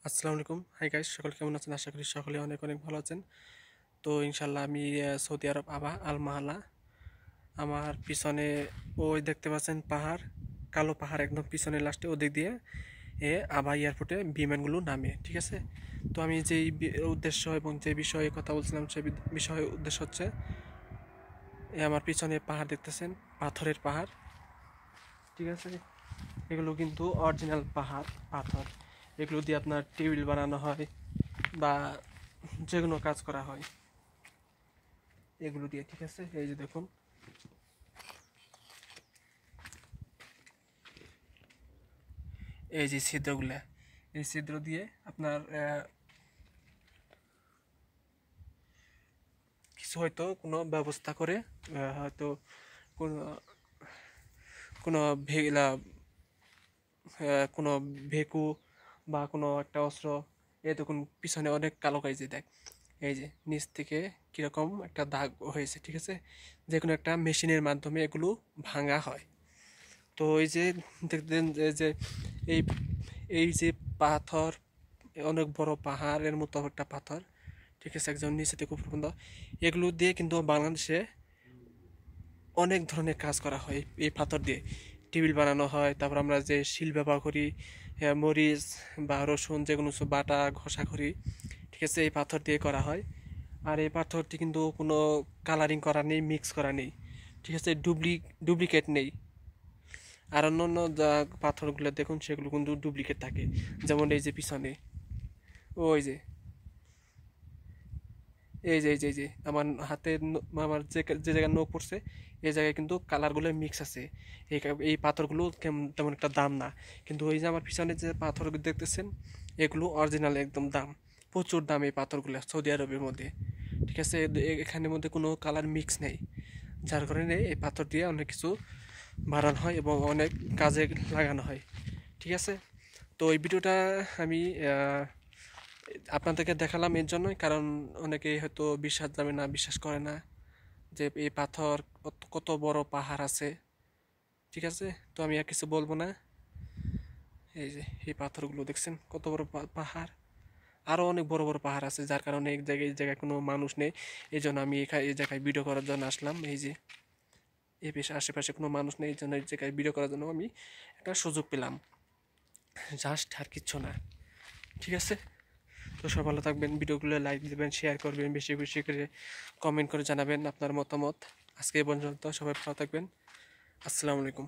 আসসালামু আলাইকুম। Hi guys, সকলে কেমন আছেন? আশা করি সকলে অনেক অনেক ভালো আছেন। তো ইনশাল্লাহ আমি সৌদি আরব আবা আল মাহালা। আমার পিছনে ওই দেখতে পাচ্ছেন পাহাড়, কালো পাহাড় একদম পিছনে লাস্টে ওদিক দিয়ে আবা এয়ারপোর্টে বিমানগুলো নামে, ঠিক আছে। তো আমি যেই উদ্দেশ্য এবং যে বিষয়ে কথা বলছিলাম সেই বিষয়ে উদ্দেশ্য হচ্ছে আমার পিছনে পাহাড় দেখতেছেন, পাথরের পাহাড়, ঠিক আছে। এগুলো কিন্তু অরিজিনাল পাহাড়, পাথর। এগুলো দিয়ে আপনার টেবিল বানানো হয় বা যে কোনো কাজ করা হয় এগুলো দিয়ে, ঠিক আছে। এই যে দেখুন, এই যে ছিদ্রগুলা, এই ছিদ্র দিয়ে আপনার কিছু হয়তো কোনো ব্যবস্থা করে হয়তো কোনো কোনো ভেলা কোনো ভেকু বা কোনো একটা অস্ত্র, এই দেখুন পিছনে অনেক কালো কাজ দেখ, এই যে নিচ থেকে কিরকম একটা দাগ হয়েছে, ঠিক আছে। যে কোনো একটা মেশিনের মাধ্যমে এগুলো ভাঙা হয়। তো এই যে দেখতেন যে এই এই যে পাথর, অনেক বড় পাহাড়ের মতো একটা পাথর, ঠিক আছে, একদম নিচে থেকে উপর পর্যন্ত। এগুলো দিয়ে কিন্তু বাংলাদেশে অনেক ধরনের কাজ করা হয় এই পাথর দিয়ে। টেবিল বানানো হয়, তারপর আমরা যে শিল ব্যবহার করি, মরিচ বা রসুন যে কোনো বাটা ঘষা করি, ঠিক আছে, এই পাথর দিয়ে করা হয়। আর এই পাথরটি কিন্তু কোনো কালারিং করা নেই, মিক্স করা নেই, ঠিক আছে, ডুপ্লিকেট নেই। আর অন্য অন্য পাথরগুলো দেখুন সেগুলো কিন্তু ডুপ্লিকেট থাকে। যেমন এই যে পিছনে, ওই যে এই যে আমার হাতে আমার যে জায়গায় নখ পড়ছে এই জায়গায় কিন্তু কালারগুলো মিক্স আছে। এই পাথরগুলো তেমন একটা দাম না, কিন্তু ওই যে আমার পিছনে যে পাথরগুলো দেখতেছেন এগুলো অরিজিনাল একদম দাম, প্রচুর দাম এই পাথরগুলো সৌদি আরবের মধ্যে, ঠিক আছে। এখানের মধ্যে কোনো কালার মিক্স নেই, যার কারণে এই পাথর দিয়ে অনেক কিছু বানানো হয় এবং অনেক কাজে লাগানো হয়, ঠিক আছে। তো এই ভিডিওটা আমি আপনাদেরকে দেখালাম এর জন্যই, কারণ অনেকেই হয়তো বিশ্বাস যাবে না, বিশ্বাস করে না যে এই পাথর কত বড় পাহাড় আছে, ঠিক আছে। তো আমি আর কিছু বলবো না। এই যে এই পাথরগুলো দেখছেন কত বড় পাহাড়, আরও অনেক বড় বড় পাহাড় আছে, যার কারণে এই জায়গায় কোনো মানুষ নেই। এই জন্য আমি এই জায়গায় ভিডিও করার জন্য আসলাম। এই যে এই পেশে আশেপাশে কোনো মানুষ নেই, এই জন্য এই জায়গায় ভিডিও করার জন্য আমি একটা সুযোগ পেলাম, জাস্ট আর কিচ্ছু না, ঠিক আছে। তো সব ভালো থাকবেন, ভিডিওগুলো লাইক দেবেন, শেয়ার করবেন, বেশি বেশি করে কমেন্ট করে জানাবেন আপনার মতামত। আজকে এই পর্যন্ত, সবাই ভালো থাকবেন। আসসালামু আলাইকুম।